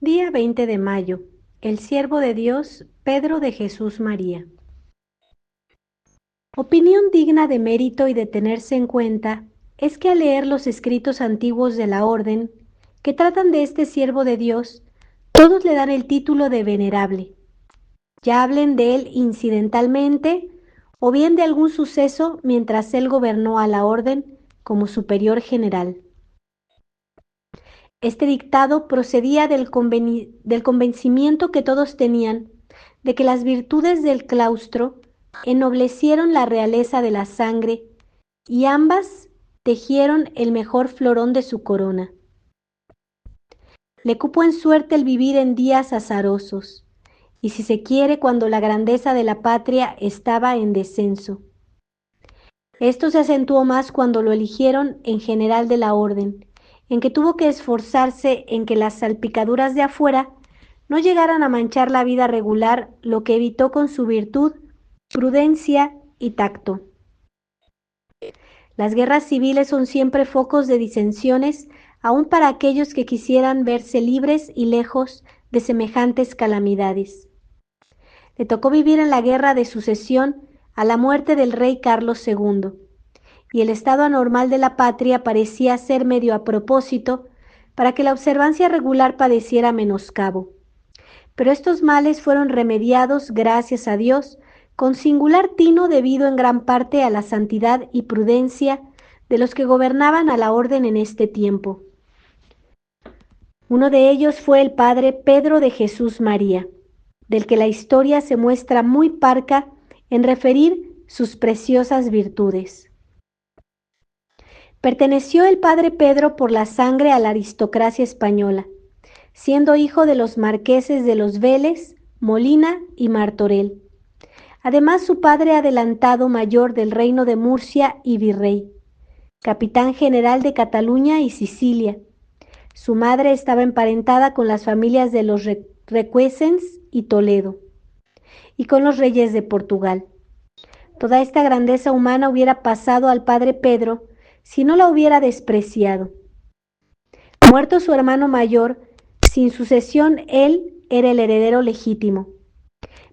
Día 20 de mayo. El siervo de Dios, Pedro de Jesús María. Opinión digna de mérito y de tenerse en cuenta es que al leer los escritos antiguos de la orden que tratan de este siervo de Dios, todos le dan el título de venerable. Ya hablen de él incidentalmente o bien de algún suceso mientras él gobernó a la orden como superior general. Este dictado procedía del convencimiento que todos tenían de que las virtudes del claustro ennoblecieron la realeza de la sangre y ambas tejieron el mejor florón de su corona. Le cupo en suerte el vivir en días azarosos, y si se quiere cuando la grandeza de la patria estaba en descenso. Esto se acentuó más cuando lo eligieron en general de la orden, en que tuvo que esforzarse en que las salpicaduras de afuera no llegaran a manchar la vida regular, lo que evitó con su virtud, prudencia y tacto. Las guerras civiles son siempre focos de disensiones, aun para aquellos que quisieran verse libres y lejos de semejantes calamidades. Le tocó vivir en la guerra de sucesión a la muerte del rey Carlos II, y el estado anormal de la patria parecía ser medio a propósito para que la observancia regular padeciera menoscabo. Pero estos males fueron remediados, gracias a Dios, con singular tino debido en gran parte a la santidad y prudencia de los que gobernaban a la orden en este tiempo. Uno de ellos fue el padre Pedro de Jesús María, del que la historia se muestra muy parca en referir sus preciosas virtudes. Perteneció el padre Pedro por la sangre a la aristocracia española, siendo hijo de los marqueses de los Vélez, Molina y Martorell. Además, su padre adelantado mayor del reino de Murcia y virrey, capitán general de Cataluña y Sicilia. Su madre estaba emparentada con las familias de los Requesens y Toledo, y con los reyes de Portugal. Toda esta grandeza humana hubiera pasado al padre Pedro si no la hubiera despreciado. Muerto su hermano mayor, sin sucesión él era el heredero legítimo,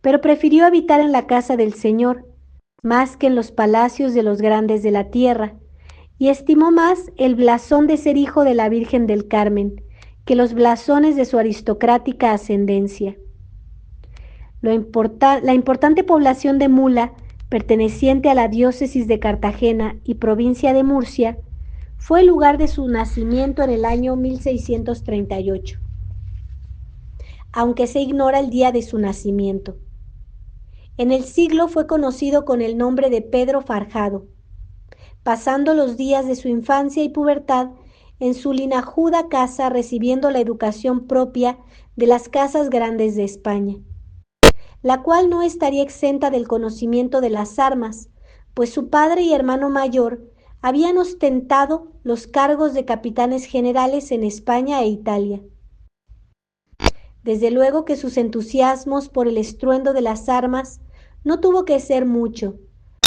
pero prefirió habitar en la casa del Señor, más que en los palacios de los grandes de la tierra, y estimó más el blasón de ser hijo de la Virgen del Carmen que los blasones de su aristocrática ascendencia. La importante población de Mula, perteneciente a la diócesis de Cartagena y provincia de Murcia, fue el lugar de su nacimiento en el año 1638, aunque se ignora el día de su nacimiento. En el siglo fue conocido con el nombre de Pedro Farjado, pasando los días de su infancia y pubertad en su linajuda casa, recibiendo la educación propia de las casas grandes de España, la cual no estaría exenta del conocimiento de las armas, pues su padre y hermano mayor habían ostentado los cargos de capitanes generales en España e Italia. Desde luego que sus entusiasmos por el estruendo de las armas no tuvo que ser mucho,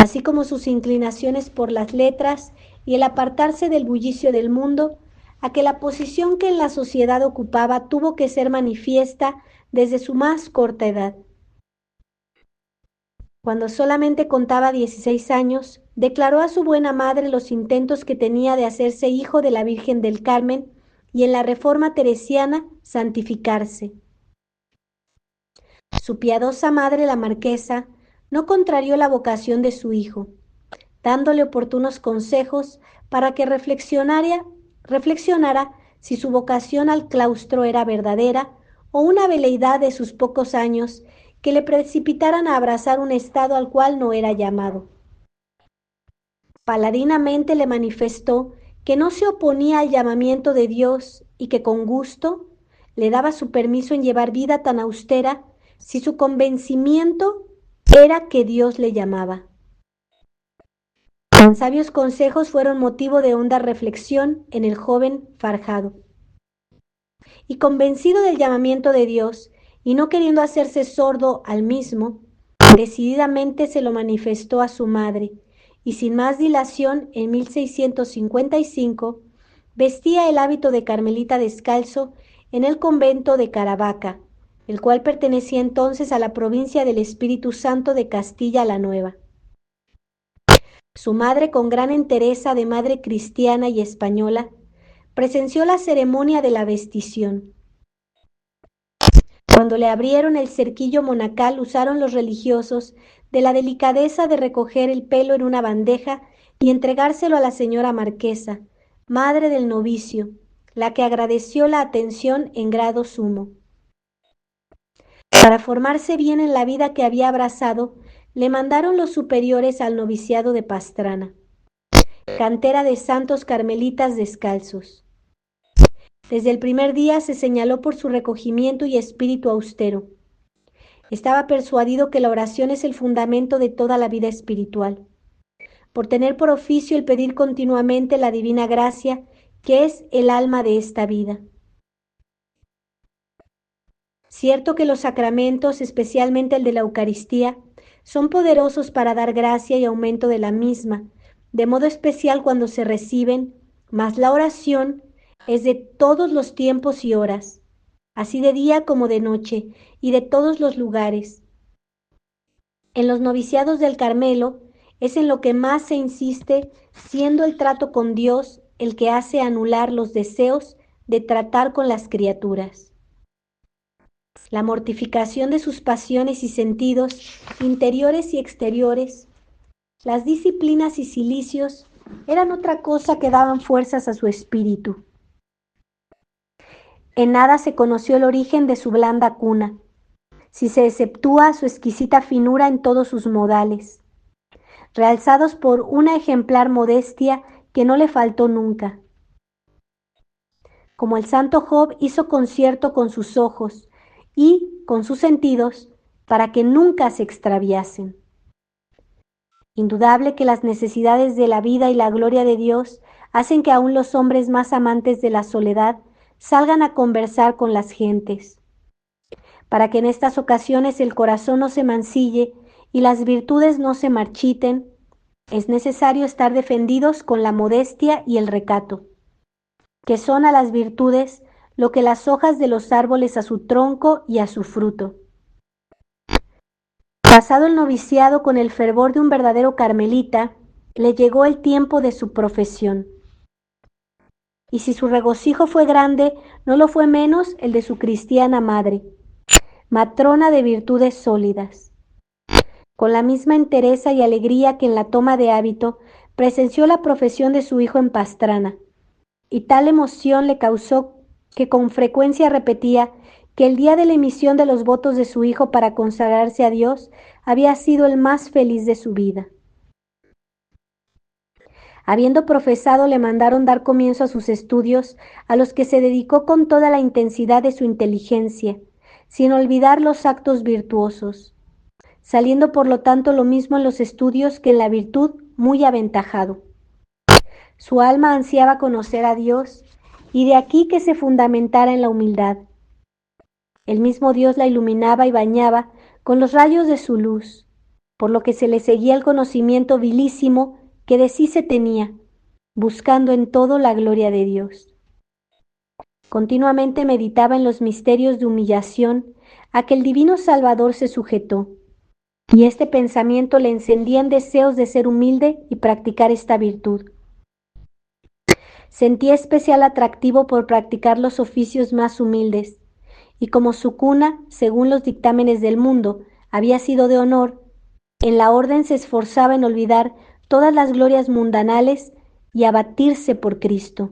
así como sus inclinaciones por las letras y el apartarse del bullicio del mundo, a que la posición que en la sociedad ocupaba tuvo que ser manifiesta desde su más corta edad. Cuando solamente contaba 16 años, declaró a su buena madre los intentos que tenía de hacerse hijo de la Virgen del Carmen y en la Reforma teresiana santificarse. Su piadosa madre, la marquesa, no contrarió la vocación de su hijo, dándole oportunos consejos para que reflexionara si su vocación al claustro era verdadera o una veleidad de sus pocos años que le precipitaran a abrazar un estado al cual no era llamado. Paladinamente le manifestó que no se oponía al llamamiento de Dios y que con gusto le daba su permiso en llevar vida tan austera si su convencimiento era que Dios le llamaba. Tan sabios consejos fueron motivo de honda reflexión en el joven Farjado. Y convencido del llamamiento de Dios y no queriendo hacerse sordo al mismo, decididamente se lo manifestó a su madre y sin más dilación en 1655 vestía el hábito de carmelita descalzo en el convento de Caravaca, el cual pertenecía entonces a la provincia del Espíritu Santo de Castilla la Nueva. Su madre, con gran entereza de madre cristiana y española, presenció la ceremonia de la vestición. Cuando le abrieron el cerquillo monacal, usaron los religiosos de la delicadeza de recoger el pelo en una bandeja y entregárselo a la señora marquesa, madre del novicio, la que agradeció la atención en grado sumo. Para formarse bien en la vida que había abrazado, le mandaron los superiores al noviciado de Pastrana, cantera de santos carmelitas descalzos. Desde el primer día se señaló por su recogimiento y espíritu austero. Estaba persuadido que la oración es el fundamento de toda la vida espiritual, por tener por oficio el pedir continuamente la divina gracia, que es el alma de esta vida. Cierto que los sacramentos, especialmente el de la Eucaristía, son poderosos para dar gracia y aumento de la misma, de modo especial cuando se reciben, mas la oración es de todos los tiempos y horas, así de día como de noche, y de todos los lugares. En los noviciados del Carmelo es en lo que más se insiste, siendo el trato con Dios el que hace anular los deseos de tratar con las criaturas. La mortificación de sus pasiones y sentidos, interiores y exteriores, las disciplinas y cilicios, eran otra cosa que daban fuerzas a su espíritu. En nada se conoció el origen de su blanda cuna, si se exceptúa su exquisita finura en todos sus modales, realzados por una ejemplar modestia que no le faltó nunca. Como el santo Job hizo concierto con sus ojos y con sus sentidos para que nunca se extraviasen. Indudable que las necesidades de la vida y la gloria de Dios hacen que aún los hombres más amantes de la soledad salgan a conversar con las gentes. Para que en estas ocasiones el corazón no se mancille y las virtudes no se marchiten, es necesario estar defendidos con la modestia y el recato, que son a las virtudes lo que las hojas de los árboles a su tronco y a su fruto. Pasado el noviciado con el fervor de un verdadero carmelita, le llegó el tiempo de su profesión. Y si su regocijo fue grande, no lo fue menos el de su cristiana madre, matrona de virtudes sólidas. Con la misma entereza y alegría que en la toma de hábito, presenció la profesión de su hijo en Pastrana, y tal emoción le causó que con frecuencia repetía que el día de la emisión de los votos de su hijo para consagrarse a Dios había sido el más feliz de su vida. Habiendo profesado, le mandaron dar comienzo a sus estudios, a los que se dedicó con toda la intensidad de su inteligencia, sin olvidar los actos virtuosos, saliendo por lo tanto lo mismo en los estudios que en la virtud muy aventajado. Su alma ansiaba conocer a Dios, y de aquí que se fundamentara en la humildad. El mismo Dios la iluminaba y bañaba con los rayos de su luz, por lo que se le seguía el conocimiento vilísimo que de sí se tenía, buscando en todo la gloria de Dios. Continuamente meditaba en los misterios de humillación a que el divino Salvador se sujetó, y este pensamiento le encendía en deseos de ser humilde y practicar esta virtud. Sentía especial atractivo por practicar los oficios más humildes, y como su cuna, según los dictámenes del mundo, había sido de honor, en la orden se esforzaba en olvidar todas las glorias mundanales y abatirse por Cristo.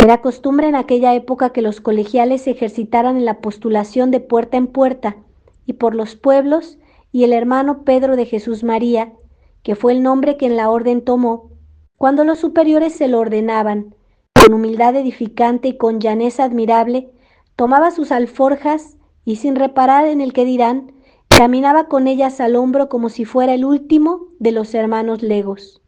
Era costumbre en aquella época que los colegiales se ejercitaran en la postulación de puerta en puerta y por los pueblos, y el hermano Pedro de Jesús María, que fue el nombre que en la orden tomó, cuando los superiores se lo ordenaban, con humildad edificante y con llaneza admirable, tomaba sus alforjas y sin reparar en el que dirán, caminaba con ellas al hombro como si fuera el último de los hermanos legos.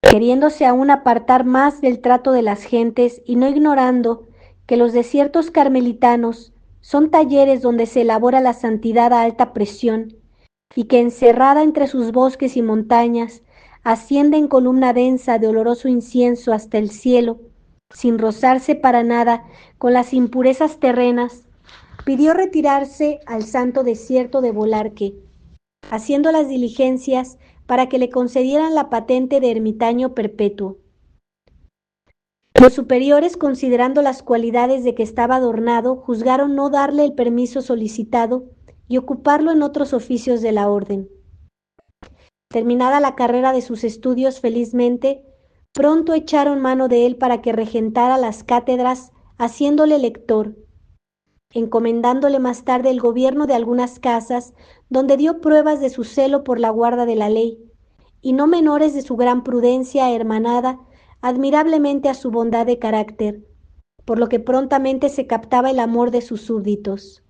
Queriéndose aún apartar más del trato de las gentes y no ignorando que los desiertos carmelitanos son talleres donde se elabora la santidad a alta presión y que encerrada entre sus bosques y montañas asciende en columna densa de oloroso incienso hasta el cielo, sin rozarse para nada con las impurezas terrenas, pidió retirarse al santo desierto de Bolarque, haciendo las diligencias para que le concedieran la patente de ermitaño perpetuo. Los superiores, considerando las cualidades de que estaba adornado, juzgaron no darle el permiso solicitado y ocuparlo en otros oficios de la orden. Terminada la carrera de sus estudios felizmente, pronto echaron mano de él para que regentara las cátedras, haciéndole lector, encomendándole más tarde el gobierno de algunas casas, donde dio pruebas de su celo por la guarda de la ley, y no menores de su gran prudencia hermanada admirablemente a su bondad de carácter, por lo que prontamente se captaba el amor de sus súbditos.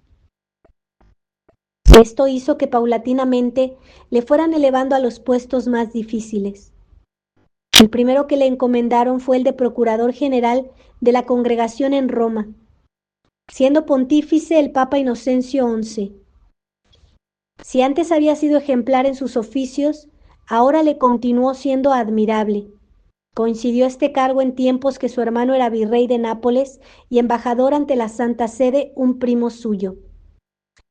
Esto hizo que paulatinamente le fueran elevando a los puestos más difíciles. El primero que le encomendaron fue el de procurador general de la congregación en Roma, siendo pontífice el Papa Inocencio XI. Si antes había sido ejemplar en sus oficios, ahora le continuó siendo admirable. Coincidió este cargo en tiempos que su hermano era virrey de Nápoles y embajador ante la Santa Sede, un primo suyo.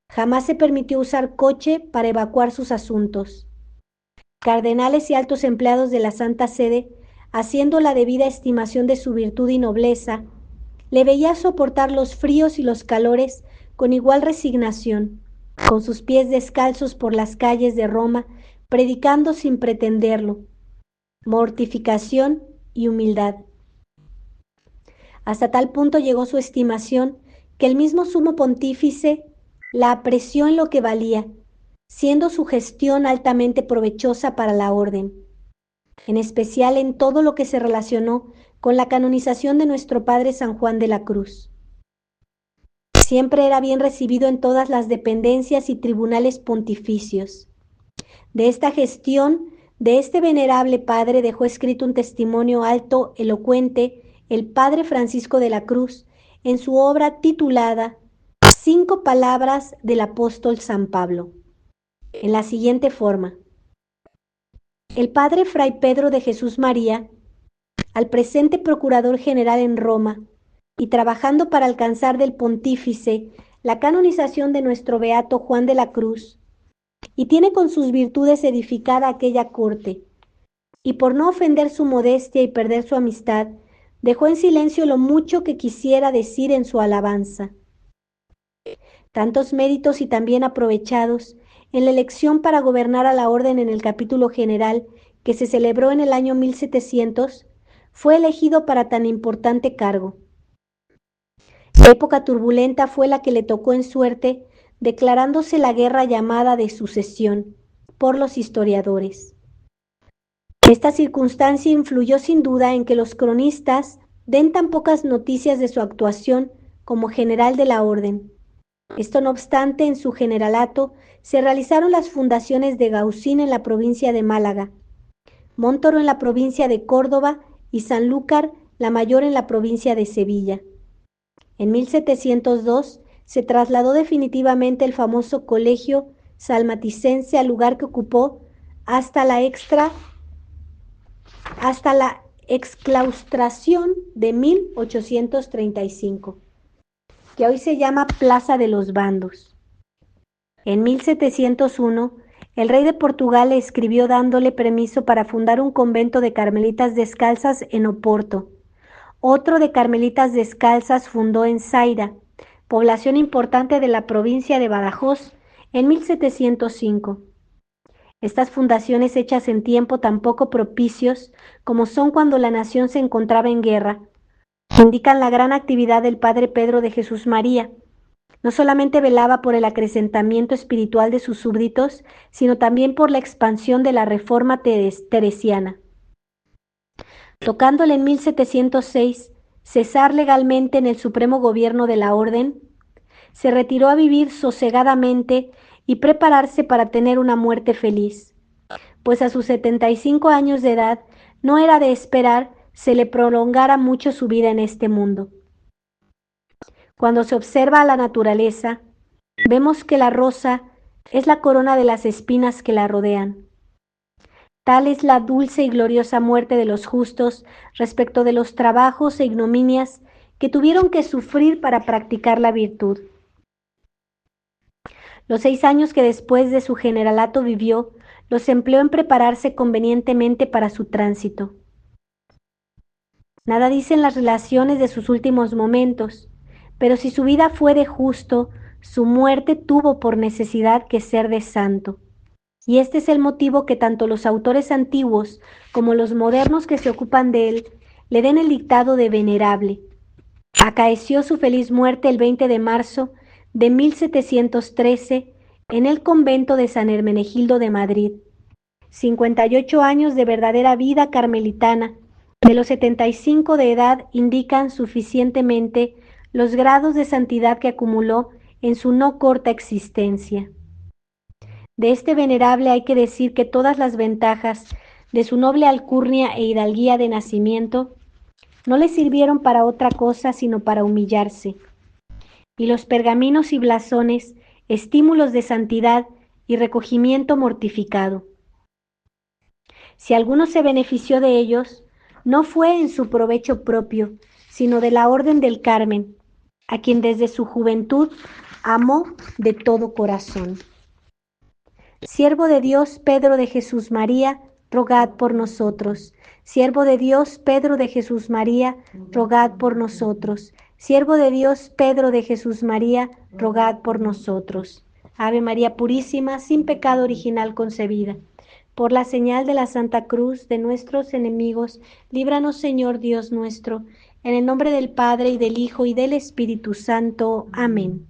Jamás se permitió usar coche para evacuar sus asuntos. Cardenales y altos empleados de la Santa Sede, haciendo la debida estimación de su virtud y nobleza, le veía soportar los fríos y los calores con igual resignación, con sus pies descalzos por las calles de Roma, predicando sin pretenderlo, mortificación y humildad. Hasta tal punto llegó su estimación que el mismo sumo pontífice la apreció en lo que valía, siendo su gestión altamente provechosa para la orden, en especial en todo lo que se relacionó con la canonización de nuestro Padre San Juan de la Cruz. Siempre era bien recibido en todas las dependencias y tribunales pontificios. De esta gestión de este venerable padre dejó escrito un testimonio alto, elocuente, el padre Francisco de la Cruz, en su obra titulada 5 palabras del apóstol San Pablo, en la siguiente forma. El padre Fray Pedro de Jesús María, al presente procurador general en Roma, y trabajando para alcanzar del pontífice la canonización de nuestro beato Juan de la Cruz, y tiene con sus virtudes edificada aquella corte, y por no ofender su modestia y perder su amistad, dejó en silencio lo mucho que quisiera decir en su alabanza. Tantos méritos y tan bien aprovechados en la elección para gobernar a la orden en el capítulo general que se celebró en el año 1700, fue elegido para tan importante cargo. La época turbulenta fue la que le tocó en suerte, declarándose la guerra llamada de sucesión por los historiadores. Esta circunstancia influyó sin duda en que los cronistas den tan pocas noticias de su actuación como general de la orden. Esto no obstante, en su generalato se realizaron las fundaciones de Gaucín en la provincia de Málaga, Móntoro en la provincia de Córdoba y Sanlúcar la Mayor en la provincia de Sevilla. En 1702 se trasladó definitivamente el famoso colegio salmaticense al lugar que ocupó hasta la exclaustración de 1835, que hoy se llama Plaza de los Bandos. En 1701, el rey de Portugal le escribió dándole permiso para fundar un convento de carmelitas descalzas en Oporto. Otro de carmelitas descalzas fundó en Zaira, población importante de la provincia de Badajoz, en 1705. Estas fundaciones hechas en tiempo tan poco propicios como son cuando la nación se encontraba en guerra, indican la gran actividad del padre Pedro de Jesús María. No solamente velaba por el acrecentamiento espiritual de sus súbditos, sino también por la expansión de la reforma teresiana. Tocándole en 1706 cesar legalmente en el supremo gobierno de la orden, se retiró a vivir sosegadamente y prepararse para tener una muerte feliz, pues a sus 75 años de edad no era de esperar se le prolongara mucho su vida en este mundo. Cuando se observa a la naturaleza, vemos que la rosa es la corona de las espinas que la rodean. Tal es la dulce y gloriosa muerte de los justos respecto de los trabajos e ignominias que tuvieron que sufrir para practicar la virtud. Los 6 años que después de su generalato vivió, los empleó en prepararse convenientemente para su tránsito. Nada dicen las relaciones de sus últimos momentos, pero si su vida fue de justo, su muerte tuvo por necesidad que ser de santo. Y este es el motivo que tanto los autores antiguos como los modernos que se ocupan de él le den el dictado de venerable. Acaeció su feliz muerte el 20 de marzo de 1713 en el convento de San Hermenegildo de Madrid. 58 años de verdadera vida carmelitana, de los 75 de edad, indican suficientemente los grados de santidad que acumuló en su no corta existencia. De este venerable hay que decir que todas las ventajas de su noble alcurnia e hidalguía de nacimiento no le sirvieron para otra cosa sino para humillarse, y los pergaminos y blasones, estímulos de santidad y recogimiento mortificado. Si alguno se benefició de ellos, no fue en su provecho propio, sino de la Orden del Carmen, a quien desde su juventud amó de todo corazón. Siervo de Dios Pedro de Jesús María, rogad por nosotros. Siervo de Dios Pedro de Jesús María, rogad por nosotros. Siervo de Dios Pedro de Jesús María, rogad por nosotros. Ave María Purísima, sin pecado original concebida. Por la señal de la Santa Cruz de nuestros enemigos, líbranos, Señor Dios nuestro, en el nombre del Padre, y del Hijo, y del Espíritu Santo. Amén.